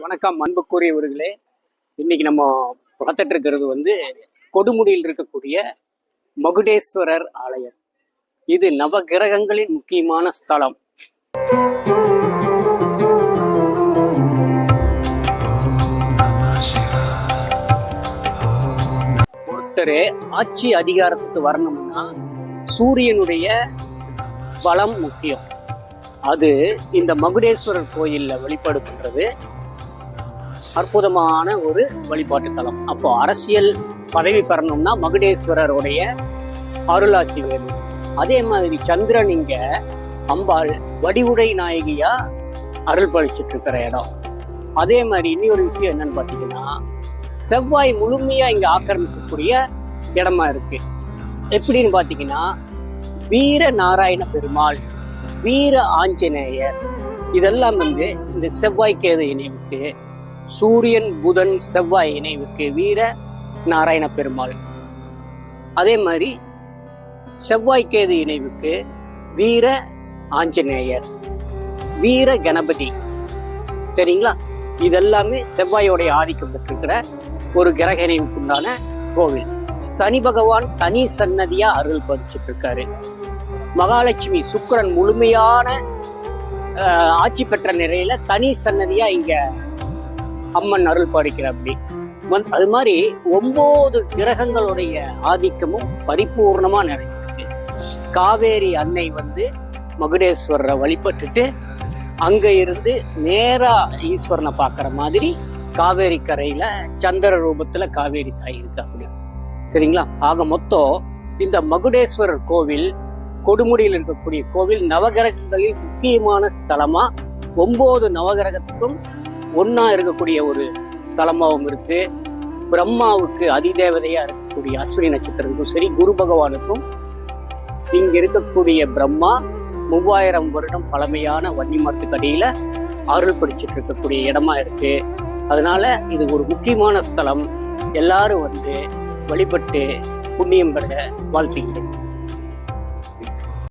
வணக்கம் அன்புக்குரியவர்களே. இன்னைக்கு நம்ம பார்த்துட்டு இருக்கிறது கொடுமுடியில் இருக்கக்கூடிய மகுடேஸ்வரர் ஆலயம். இது நவகிரகங்களின் முக்கியமான ஸ்தலம். ஒருத்தர் ஆட்சி அதிகாரத்துக்கு வரணும்னா சூரியனுடைய பலம் முக்கியம். அது இந்த மகுடேஸ்வரர் கோயில்ல வழிபாடு பண்றது அற்புதமான ஒரு வழிபாட்டு தலம். அப்போ அரசியல் பதவி பெறணும்னா மகுடேஸ்வரருடைய அருளாசி வேணும். அதே மாதிரி சந்திரன் இங்க அம்பாள் வடிவுடை நாயகியா அருள் பழிச்சிட்டு இருக்கிற இடம். அதே மாதிரி இன்னொரு விஷயம் என்னன்னு பாத்தீங்கன்னா, செவ்வாய் முழுமையா இங்க ஆக்கிரமிக்கக்கூடிய இடமா இருக்கு. எப்படின்னு பாத்தீங்கன்னா, வீர நாராயண பெருமாள், வீர ஆஞ்சநேயர், இதெல்லாம் இந்த செவ்வாய் கேது இணைவுக்கு, சூரியன் புதன் செவ்வாய் இணைவுக்கு வீர நாராயண பெருமாள். அதே மாதிரி செவ்வாய் கேது இணைவுக்கு வீர ஆஞ்சநேயர், வீர கணபதி. சரிங்களா? இதெல்லாமே செவ்வாயோடைய ஆதிக்கம் பெற்றிருக்கிற ஒரு கிரக இணைவுக்கு உண்டான கோவில். சனி பகவான் தனி சன்னதியா அருள் பதிச்சுட்டு இருக்காரு. மகாலட்சுமி சுக்கிரன் முழுமையான ஆட்சி பெற்ற நிலையில தனி சன்னதியா இங்க அம்மன் அருள் பாடிக்கிற. அப்படி அது மாதிரி 9 கிரகங்களுடைய ஆதிக்கமும் பரிபூர்ணமா நிறைஞ்சிருக்கு. காவேரி அன்னை மகுடேஸ்வரரை வழிபட்டுட்டு அங்க இருந்து நேரா ஈஸ்வரனை பாக்குற மாதிரி காவேரி கரையில சந்திர ரூபத்துல காவேரி தாய் இருக்கு. அப்படி சரிங்களா? ஆக மொத்தம் இந்த மகுடேஸ்வரர் கோவில், கொடுமுடியில் இருக்கக்கூடிய கோவில், நவகிரகங்களில் முக்கியமான ஸ்தலமா 9 நவகிரகத்துக்கும் ஒன்னா இருக்கக்கூடிய ஒரு ஸ்தலமாகவும் இருக்கு. பிரம்மாவுக்கு அதிதேவதையா இருக்கக்கூடிய அஸ்வினி நட்சத்திரத்துக்கும் சரி, குரு பகவானுக்கும் இங்க இருக்கக்கூடிய பிரம்மா 3000 வருடம் பழமையான வன்னி மரத்துக்கு அடியில அருள் படிச்சுட்டு இருக்கக்கூடிய இடமா இருக்கு. அதனால இது ஒரு முக்கியமான ஸ்தலம். எல்லாரும் வழிபட்டு புண்ணியம் பெற வாழ்த்துகிறேன்.